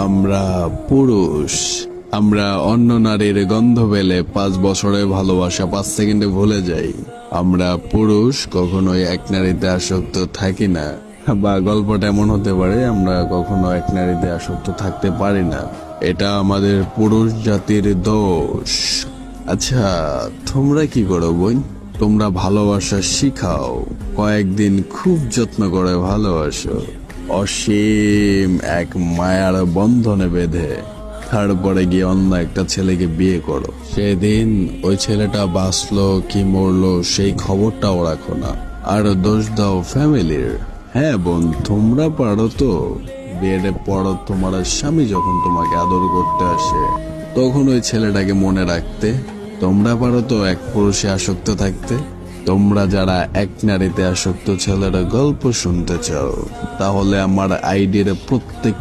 আমরা পুরুষ, আমরা অন্য নারীর গন্ধ পেলে 5 বছরের ভালোবাসা 5 সেকেন্ডে ভুলে যাই। আমরা পুরুষ কখনোই এক নারীতে আসক্ত থাকি না, বা গল্পটা এমন হতে পারে আমরা কখনো এক নারীতে আসক্ত থাকতে পারি না। এটা আমাদের পুরুষ জাতির দোষ। আচ্ছা, তোমরা কি করো বোন? তোমরা ভালোবাসা শিখাও, কয়েকদিন খুব যত্ন করে ভালোবাসো, অসীম এক মায়ার বন্ধনে বেঁধে তারপরে গিয়ে অন্য একটা ছেলেকে বিয়ে করো। সেদিন ওই ছেলেটা বাঁচলো কি মরলো সেই খবরটাও রাখো না, আর দোষ দাও ফ্যামিলির। হ্যাঁ বোন, তোমরা পারো তো। বিয়ের পর তোমার স্বামী যখন তোমাকে আদর করতে আসে তখন ওই ছেলেটাকে মনে রাখতে। তোমরা পারো তো এক পুরুষে আসক্ত থাকতে। তোমরা যারা এক নারীতে আসক্ত ছেলের গল্প শুনতে চাও, তাহলে আমার আইডির প্রত্যেক